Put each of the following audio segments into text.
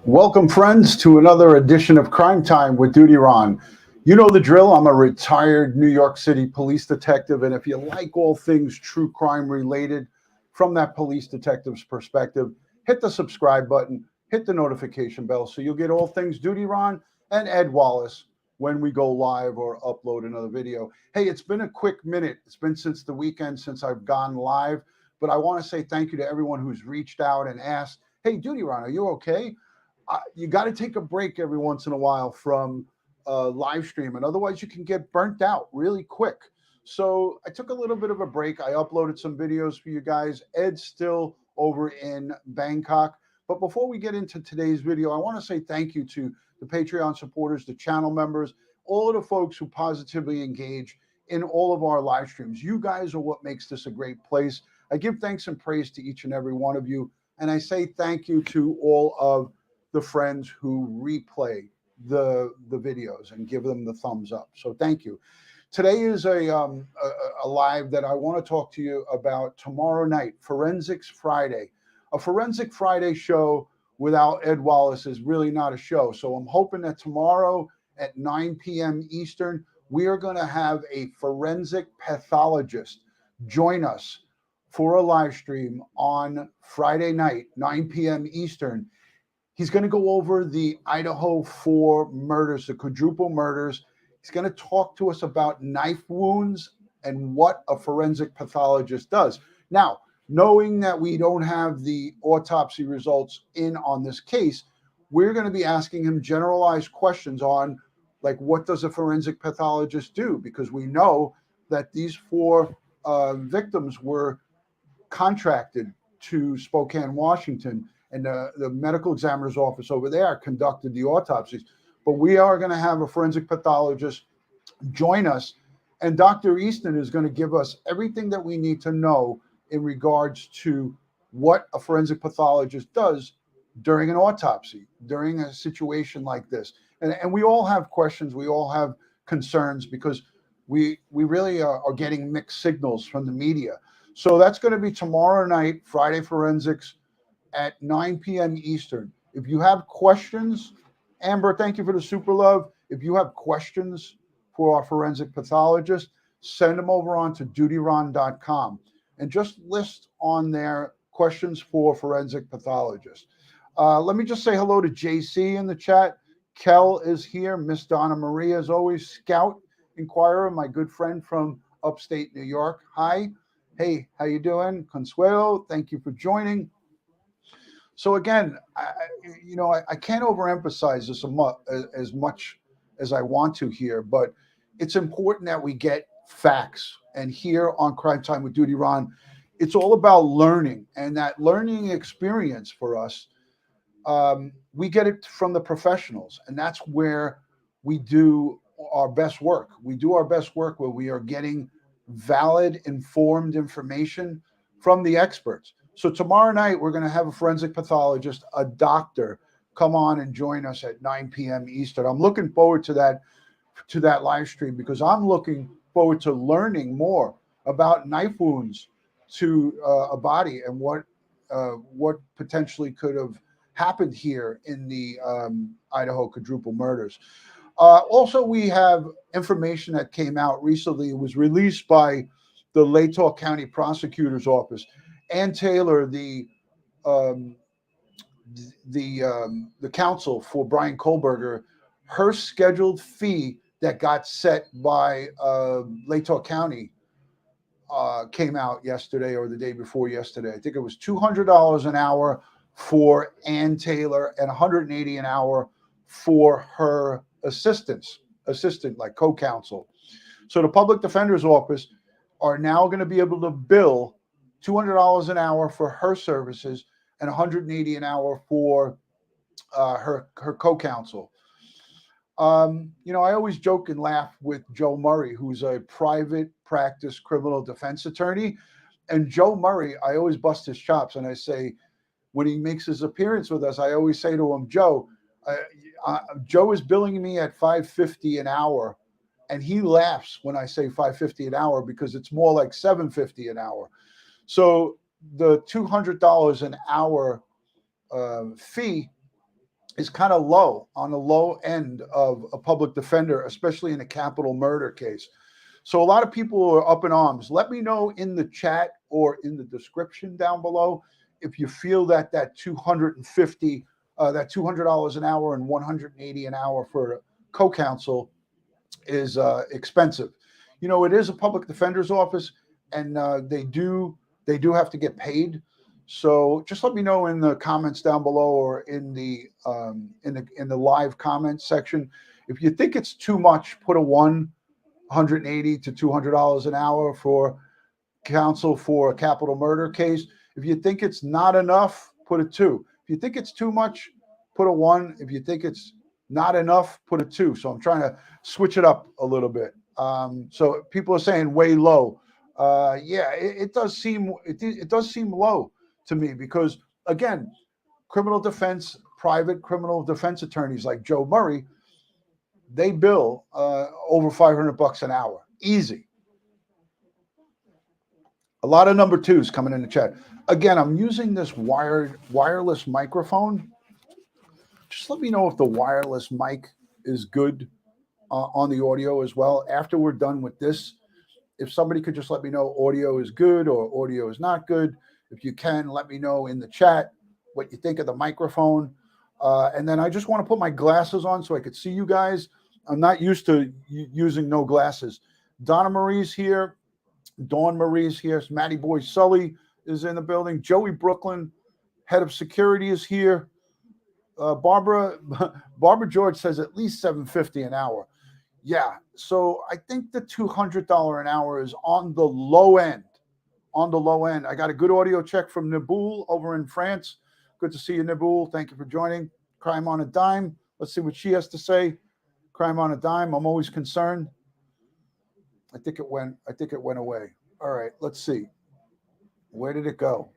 Welcome, friends, to another edition of Crime Time with DutyRon. You know the drill. I'm a retired New York City police detective, and if you like all things true crime related from that police detective's perspective, hit the subscribe button, hit the notification bell so you'll get all things DutyRon and Ed Wallace when we go live or upload another video. Hey, it's been a quick minute. It's been since the weekend since I've gone live, but I want to say thank you to everyone who's reached out and asked, hey, DutyRon, are you okay? You got to take a break every once in a while from live stream, and otherwise you can get burnt out really quick. So I took a little bit of a break. I uploaded some videos for you guys. Ed's still over in Bangkok. But before we get into today's video, I want to say thank you to the Patreon supporters, the channel members, all of the folks who positively engage in all of our live streams. You guys are what makes this a great place. I give thanks and praise to each and every one of you. And I say thank you to all of the friends who replay the videos and give them the thumbs up. So thank you. Today is a live that I want to talk to you about tomorrow night, Forensics Friday. A Forensic Friday show without Ed Wallace is really not a show. So I'm hoping that tomorrow at 9 p.m. Eastern, we are going to have a forensic pathologist join us for a live stream on Friday night, 9 p.m. Eastern. He's going to go over the Idaho 4 murders, the quadruple murders. He's going to talk to us about knife wounds and what a forensic pathologist does. Now, knowing that we don't have the autopsy results in on this case, we're going to be asking him generalized questions on, like, what does a forensic pathologist do? Because we know that these 4 victims were contracted to Spokane, Washington, and the medical examiner's office over there conducted the autopsies. But we are going to have a forensic pathologist join us, and Dr. Easton is going to give us everything that we need to know in regards to what a forensic pathologist does during an autopsy, during a situation like this. And we all have questions, we all have concerns, because we really are getting mixed signals from the media. So that's going to be tomorrow night, Friday Forensics, at 9 p.m. Eastern. If you have questions, Amber, thank you for the super love. If you have questions for our forensic pathologist, send them over on to DutyRon.com and just list on there questions for forensic pathologist. Let me just say hello to JC in the chat. Kel is here. Miss Donna Maria, as always. Scout Inquirer, my good friend from upstate New York. Hi. Hey, how you doing? Consuelo, thank you for joining. So again, I can't overemphasize this as much as I want to here, but it's important that we get facts. And here on Crime Time with DutyRon, it's all about learning, and that learning experience for us, we get it from the professionals, and that's where we do our best work. We do our best work where we are getting valid, informed information from the experts. So tomorrow night, we're going to have a forensic pathologist, a doctor, come on and join us at 9 p.m. Eastern. I'm looking forward to that live stream, because I'm looking forward to learning more about knife wounds to a body and what potentially could have happened here in the Idaho quadruple murders. Also, we have information that came out recently. It was released by the Latah County Prosecutor's Office. Ann Taylor, the counsel for Bryan Kohberger, her scheduled fee that got set by Latah County came out yesterday or the day before yesterday. I think it was $200 an hour for Ann Taylor and $180 an hour for her assistant, like co-counsel. So the public defender's office are now going to be able to bill $200 an hour for her services and $180 an hour for her co-counsel. I always joke and laugh with Joe Murray, who's a private practice criminal defense attorney. And Joe Murray, I always bust his chops, and I say, when he makes his appearance with us, I always say to him, Joe is billing me at $5.50 an hour, and he laughs when I say $5.50 an hour, because it's more like $7.50 an hour. So the $200 an hour fee is kind of low, on the low end of a public defender, especially in a capital murder case. So a lot of people are up in arms. Let me know in the chat or in the description down below if you feel that that 250, that $200 an hour and 180 an hour for co-counsel is expensive. You know, it is a public defender's office, and they do have to get paid. So just let me know in the comments down below or in the live comments section if you think it's too much. Put a 180 to $200 an hour for counsel for a capital murder case. If you think it's not enough, put a 2. If you think it's too much, put a 1. If you think it's not enough, put a 2. So I'm trying to switch it up a little bit. So people are saying way low. Yeah, it does seem low to me because, again, private criminal defense attorneys like Joe Murray, they bill over $500 an hour, easy. A lot of number 2s coming in the chat. Again, I'm using this wireless microphone. Just let me know if the wireless mic is good on the audio as well. After we're done with this, if somebody could just let me know audio is good or audio is not good. If you can, let me know in the chat what you think of the microphone. And then I just want to put my glasses on so I could see you guys. I'm not used to using no glasses. Donna Marie's here. Dawn Marie's here. Matty Boy Sully is in the building. Joey Brooklyn, head of security, is here. Barbara George says at least $750 an hour. Yeah, so I think the $200 an hour is on the low end. On the low end. I got a good audio check from Naboul over in France. Good to see you, Naboul. Thank you for joining. Crime on a Dime. Let's see what she has to say. Crime on a Dime. I'm always concerned. I think it went away. All right, let's see. Where did it go?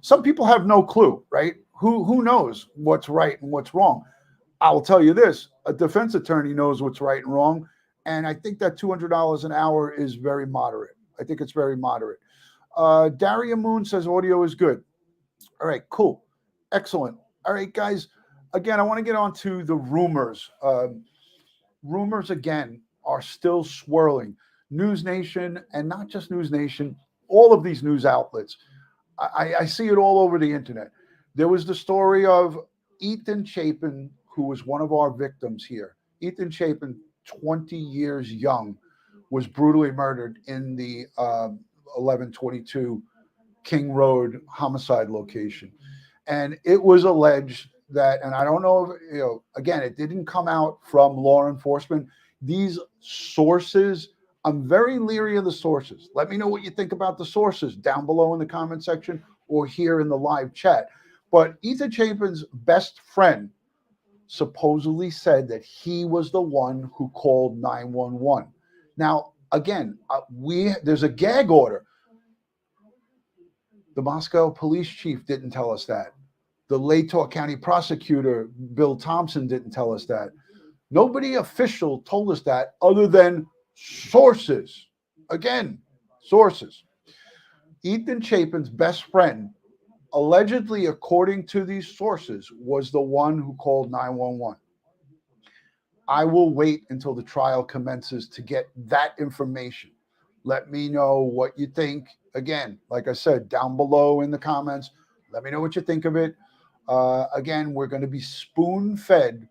Some people have no clue, right? Who knows what's right and what's wrong? I will tell you this: a defense attorney knows what's right and wrong, and I think that $200 an hour is very moderate. I think it's very moderate. Daria Moon says audio is good. All right, cool, excellent. All right, guys. Again, I want to get on to the rumors. Rumors again are still swirling. News Nation, and not just News Nation, all of these news outlets. I see it all over the internet. There was the story of Ethan Chapin, who was one of our victims here. Ethan Chapin, 20 years young, was brutally murdered in the 1122 King Road homicide location. And it was alleged that, and I don't know if, again, it didn't come out from law enforcement. These sources, I'm very leery of the sources. Let me know what you think about the sources down below in the comment section or here in the live chat. But Ethan Chapin's best friend supposedly said that he was the one who called 911. Now, again, there's a gag order. The Moscow police chief didn't tell us that. The Latah County prosecutor, Bill Thompson, didn't tell us that. Nobody official told us that other than sources. Again, sources. Ethan Chapin's best friend, allegedly, according to these sources, was the one who called 911. I will wait until the trial commences to get that information. Let me know what you think. Again, like I said, down below in the comments, let me know what you think of it. Again, we're going to be spoon-fed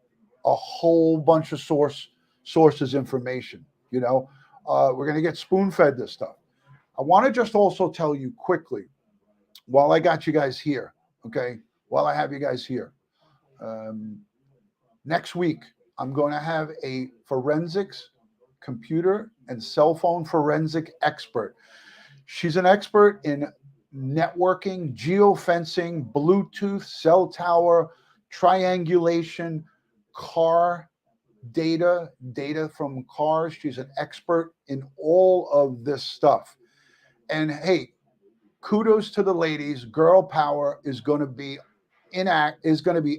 a whole bunch of sources information. We're going to get spoon-fed this stuff. I want to just also tell you quickly, while I got you guys here, okay, while I have you guys here, next week, I'm going to have a forensics, computer, and cell phone forensic expert. She's an expert in networking, geofencing, Bluetooth, cell tower, triangulation, car data from cars. She's an expert in all of this stuff. And hey, kudos to the ladies. Girl power is going to be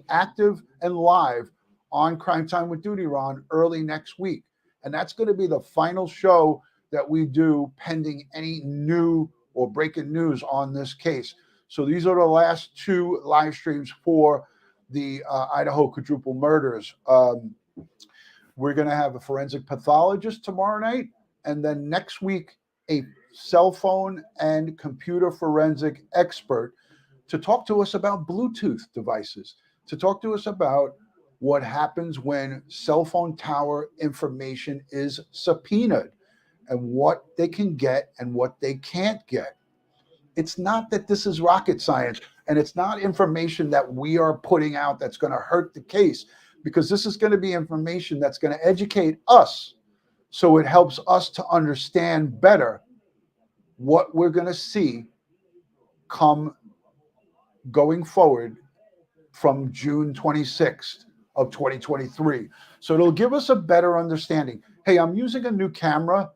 active and live on Crime Time with DutyRon early next week. And that's going to be the final show that we do pending any new or breaking news on this case. So these are the last 2 live streams for the Idaho quadruple murders. We're going to have a forensic pathologist tomorrow night, and then next week, a cell phone and computer forensic expert to talk to us about Bluetooth devices, to talk to us about what happens when cell phone tower information is subpoenaed and what they can get and what they can't get. It's not that this is rocket science, and it's not information that we are putting out that's going to hurt the case, because this is going to be information that's going to educate us, so it helps us to understand better what we're going to see come going forward from June 26th of 2023. So it'll give us a better understanding. Hey, I'm using a new camera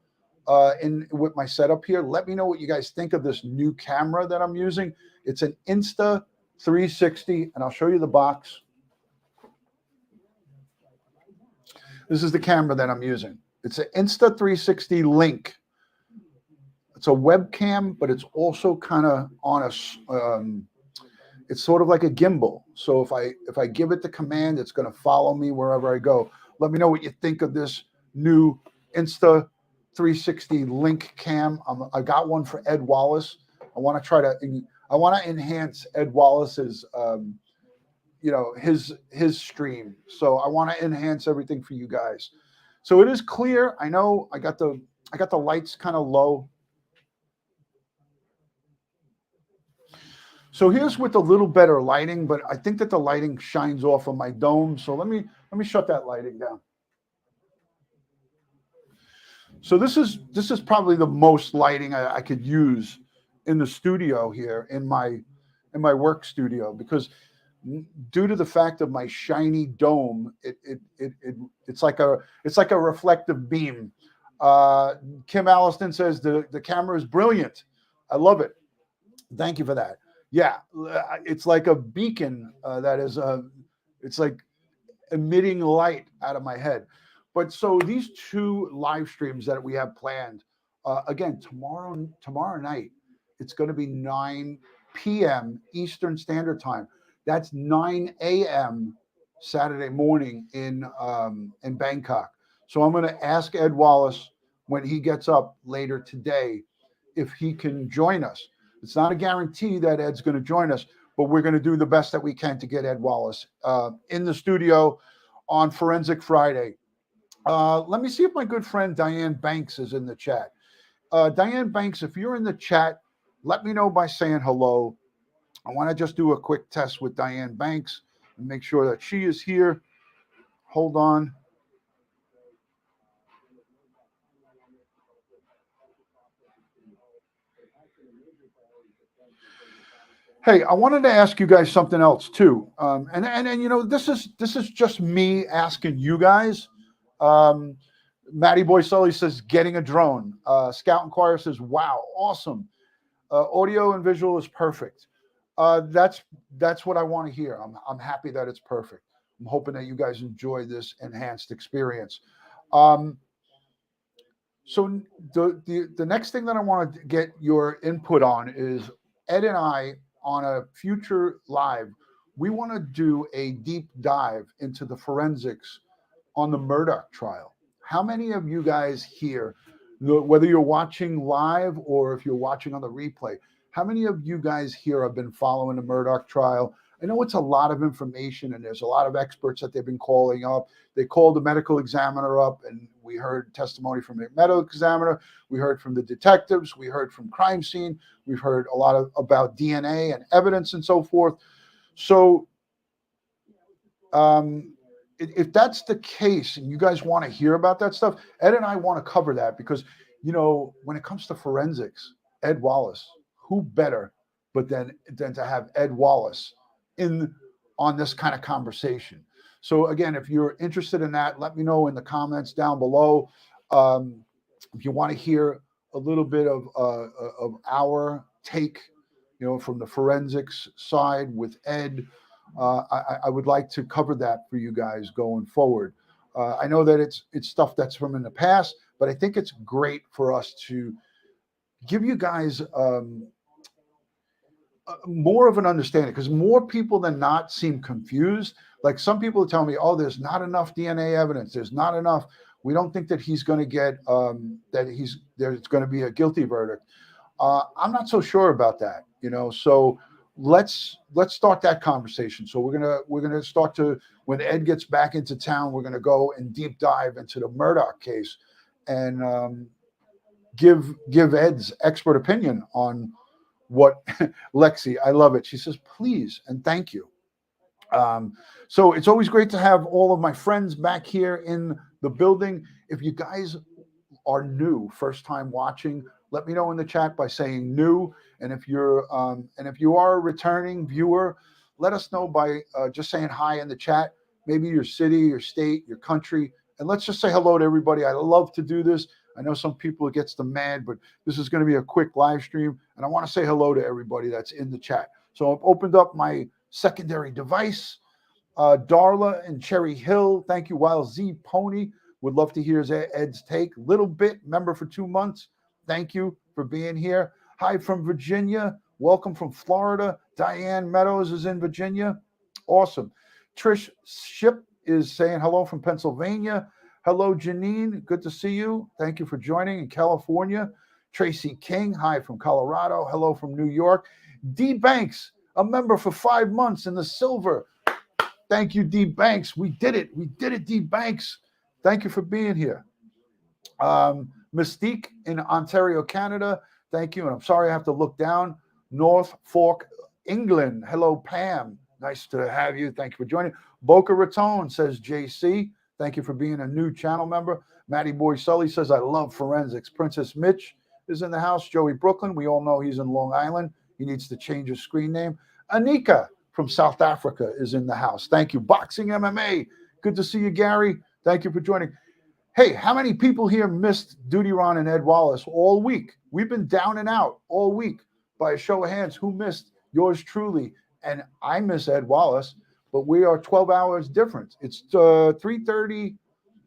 with my setup here. Let me know what you guys think of this new camera that I'm using. It's an Insta360, and I'll show you the box. This is the camera that I'm using. It's an Insta360 Link. It's a webcam, but it's also kind of on a, it's sort of like a gimbal. So if I give it the command, it's going to follow me wherever I go. Let me know what you think of this new Insta360 Link cam. I got one for Ed Wallace. I want to enhance Ed Wallace's, his stream. So I want to enhance everything for you guys. So it is clear. I know I got the lights kind of low. So here's with a little better lighting, but I think that the lighting shines off of my dome. So let me shut that lighting down. So this is probably the most lighting I could use in the studio here, in my work studio, because due to the fact of my shiny dome, it's like a reflective beam. Kim Alliston says the camera is brilliant. I love it. Thank you for that. Yeah, it's like a beacon that is it's like emitting light out of my head. But so these two live streams that we have planned, again, tomorrow night, it's going to be 9 p.m. Eastern Standard Time. That's 9 a.m. Saturday morning in Bangkok. So I'm going to ask Ed Wallace when he gets up later today if he can join us. It's not a guarantee that Ed's going to join us, but we're going to do the best that we can to get Ed Wallace in the studio on Forensic Friday. Let me see if my good friend Diane Banks is in the chat. Diane Banks, if you're in the chat, let me know by saying hello. I want to just do a quick test with Diane Banks and make sure that she is here. Hold on. Hey, I wanted to ask you guys something else too, and this is just me asking you guys. Matty Boy Sully says getting a drone. Scout Inquirer says, "Wow, awesome! Audio and visual is perfect." That's what I want to hear. I'm happy that it's perfect. I'm hoping that you guys enjoy this enhanced experience. So the next thing that I want to get your input on is Ed and I, on a future live, we want to do a deep dive into the forensics on the Murdoch trial. How many of you guys here, whether you're watching live or if you're watching on the replay, how many of you guys here have been following the Murdoch trial? I know it's a lot of information, and there's a lot of experts that they've been calling up. They called the medical examiner up, and we heard testimony from the medical examiner. We heard from the detectives. We heard from crime scene. We've heard a lot about DNA and evidence and so forth. So if that's the case and you guys want to hear about that stuff, Ed and I want to cover that, because, when it comes to forensics, Ed Wallace, who better than to have Ed Wallace on this kind of conversation. So again, if you're interested in that, let me know in the comments down below. If you want to hear a little bit of our take, from the forensics side with Ed, I would like to cover that for you guys going forward. I know that it's stuff that's from in the past, but I think it's great for us to give you guys more of an understanding, because more people than not seem confused. Like some people tell me, oh, there's not enough DNA evidence. There's not enough. We don't think that he's going to get, there's going to be a guilty verdict. I'm not so sure about that, so let's start that conversation. So we're gonna start to, when Ed gets back into town, we're gonna go and deep dive into the Murdoch case and give Ed's expert opinion on what Lexi, I love it. She says, please and thank you. So it's always great to have all of my friends back here in the building. If you guys are new, first time watching, let me know in the chat by saying new. And if you are a returning viewer, let us know by just saying hi in the chat, maybe your city, your state, your country, and let's just say hello to everybody. I love to do this. I know some people it gets them mad, but this is going to be a quick live stream, and I want to say hello to everybody that's in the chat. So I've opened up my secondary device. Darla and Cherry Hill, thank you. Wild Z Pony would love to hear Ed's take. Little Bit, member for 2 months. Thank you for being here. Hi from Virginia. Welcome from Florida. Diane Meadows is in Virginia. Awesome. Trish Ship is saying hello from Pennsylvania. Hello, Janine. Good to see you. Thank you for joining in California. Tracy King, hi from Colorado. Hello from New York. D Banks, a member for 5 months in the silver. Thank you, D Banks. We did it. We did it, D Banks. Thank you for being here. Mystique in Ontario, Canada. Thank you. And I'm sorry I have to look down. North Fork, England. Hello, Pam. Nice to have you. Thank you for joining. Boca Raton, says JC. Thank you for being a new channel member. Matty Boy Sully says, I love forensics. Princess Mitch is in the house. Joey Brooklyn. We all know he's in Long Island. He needs to change his screen name. Anika from South Africa is in the house. Thank you. Boxing MMA. Good to see you, Gary. Thank you for joining. Hey, how many people here missed DutyRon and Ed Wallace all week? We've been down and out all week. By a show of hands, who missed yours truly? And I miss Ed Wallace, but we are 12 hours different. It's 3:30,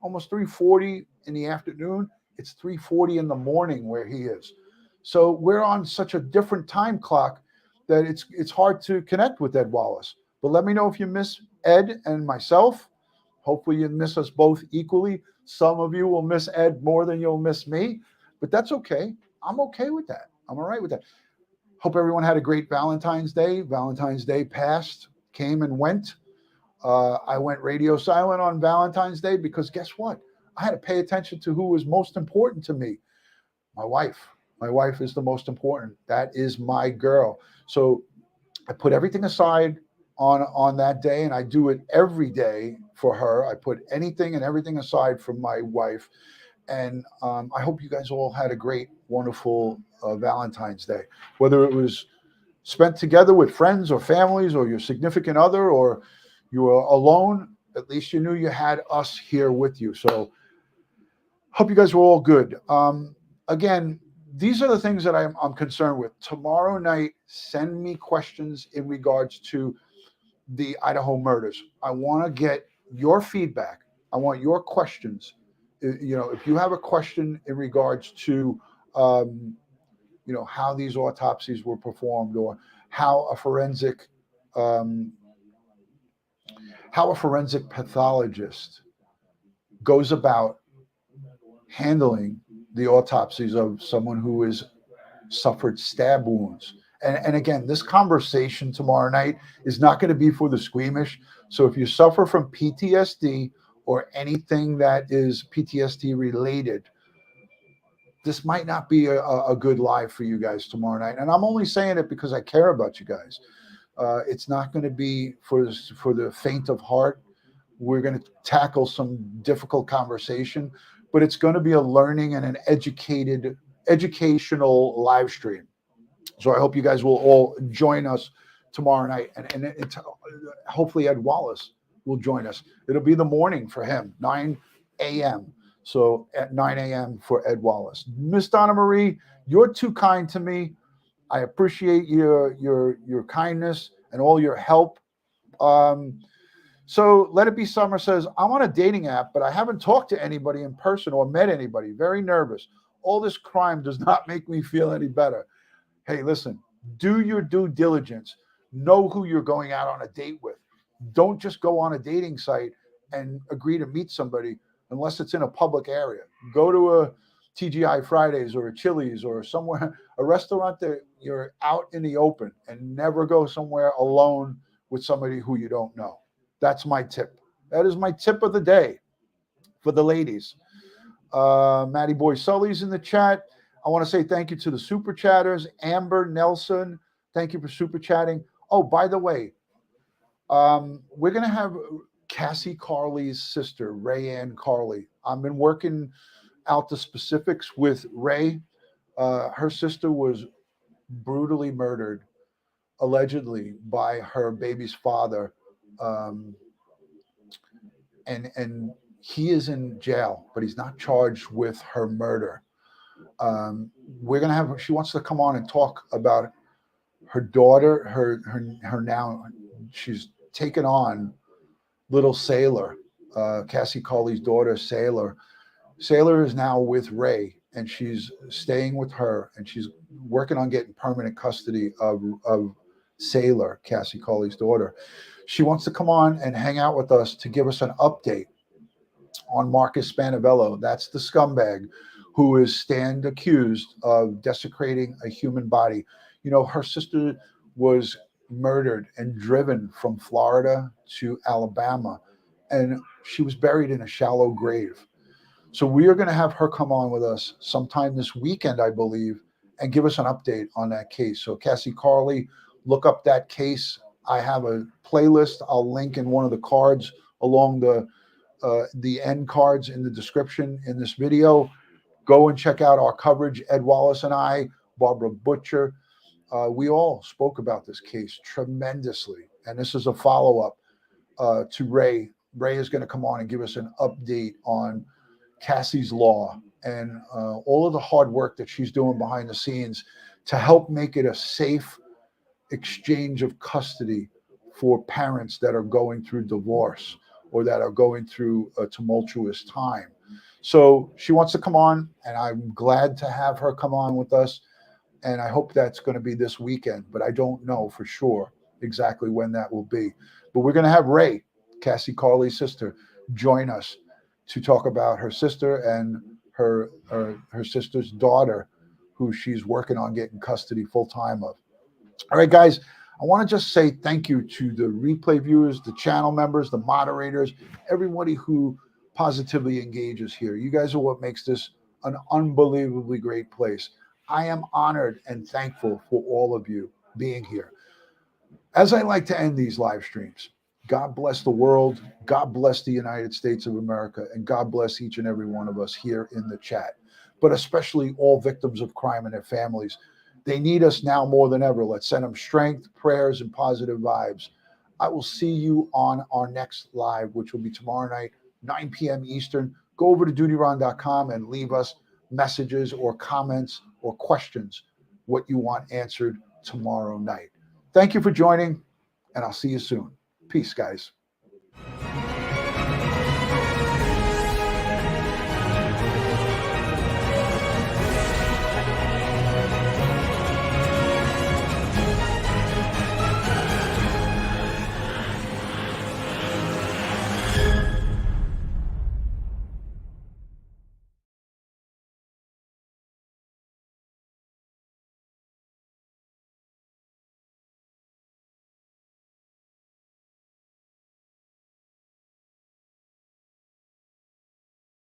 almost 3:40 in the afternoon. It's 3:40 in the morning where he is. So we're on such a different time clock that it's hard to connect with Ed Wallace. But let me know if you miss Ed and myself. Hopefully you miss us both equally. Some of you will miss Ed more than you'll miss me, but that's okay. I'm okay with that. I'm all right with that. Hope everyone had a great Valentine's Day. Valentine's Day passed, came and went. I went radio silent on Valentine's Day because guess what? I had to pay attention to who was most important to me. My wife. My wife is the most important. That is my girl. So I put everything aside on that day, and I do it every day for her. I put anything and everything aside for my wife. And I hope you guys all had a great, wonderful Valentine's Day. Whether it was spent together with friends or families or your significant other or you were alone, at least you knew you had us here with you. So hope you guys were all good. Again, these are the things that I'm concerned with. Tomorrow night, send me questions in regards to the Idaho murders. I want to get your feedback. I want your questions. If you have a question in regards to, how these autopsies were performed or how a forensic pathologist goes about handling the autopsies of someone who has suffered stab wounds. And again, this conversation tomorrow night is not going to be for the squeamish. So if you suffer from PTSD or anything that is PTSD related, this might not be a good live for you guys tomorrow night. And I'm only saying it because I care about you guys. It's not going to be for the faint of heart. We're going to tackle some difficult conversation, but it's going to be a learning and an educational live stream. So I hope you guys will all join us tomorrow night. And it's hopefully Ed Wallace will join us. It'll be the morning for him, 9 a.m. So at 9 a.m. for Ed Wallace. Miss Donna Marie, you're too kind to me. I appreciate your kindness and all your help. So Let It Be Summer says, I'm on a dating app, but I haven't talked to anybody in person or met anybody. Very nervous. All this crime does not make me feel any better. Hey, listen, Do your due diligence. Know who you're going out on a date with. Don't just go on a dating site and agree to meet somebody unless it's in a public area. Go to a TGI Fridays or a Chili's or somewhere, a restaurant that you're out in the open, and never go somewhere alone with somebody who you don't know. That's my tip. That is my tip of the day for the ladies. Matty Boy Sully's in the chat. I want to say thank you to the super chatters. Amber Nelson, thank you for super chatting. Oh, by the way, we're going to have Cassie Carli's sister, Rayanne Carli. I've been working out the specifics with Ray. Her sister was brutally murdered, allegedly, by her baby's father. And he is in jail, but he's not charged with her murder. We're going to have, she wants to come on and talk about her daughter, her now, she's taken on little Sailor, Cassie Carli's daughter, Sailor. Sailor is now with Ray, and she's staying with her, and she's working on getting permanent custody of Sailor, Cassie Carli's daughter. She wants to come on and hang out with us to give us an update on Marcus Spanavello. That's the scumbag who is stand accused of desecrating a human body. You know, her sister was murdered and driven from Florida to Alabama, and she was buried in a shallow grave. So we are going to have her come on with us sometime this weekend, I believe, and give us an update on that case. So Cassie Carli, look up that case. I have a playlist I'll link in one of the cards along the end cards in the description in this video. Go and check out our coverage. Ed Wallace and I, Barbara Butcher, we all spoke about this case tremendously. And this is a follow-up to Ray. Ray is going to come on and give us an update on Cassie's Law and all of the hard work that she's doing behind the scenes to help make it a safe exchange of custody for parents that are going through divorce or that are going through a tumultuous time. So she wants to come on, and I'm glad to have her come on with us. And I hope that's going to be this weekend, but I don't know for sure exactly when that will be. But we're going to have Ray, Cassie Carli's sister, join us to talk about her sister and her sister's daughter, who she's working on getting custody full time of. All right, guys, I want to just say thank you to the replay viewers, the channel members, the moderators, everybody who positively engages here. You guys are what makes this an unbelievably great place. I am honored and thankful for all of you being here. As I like to end these live streams, God bless the world, God bless the United States of America, and God bless each and every one of us here in the chat, but especially all victims of crime and their families. They need us now more than ever. Let's send them strength, prayers, and positive vibes. I will see you on our next live, which will be tomorrow night, 9 p.m. Eastern. Go over to DutyRon.com and leave us messages or comments or questions, what you want answered tomorrow night. Thank you for joining, and I'll see you soon. Peace, guys.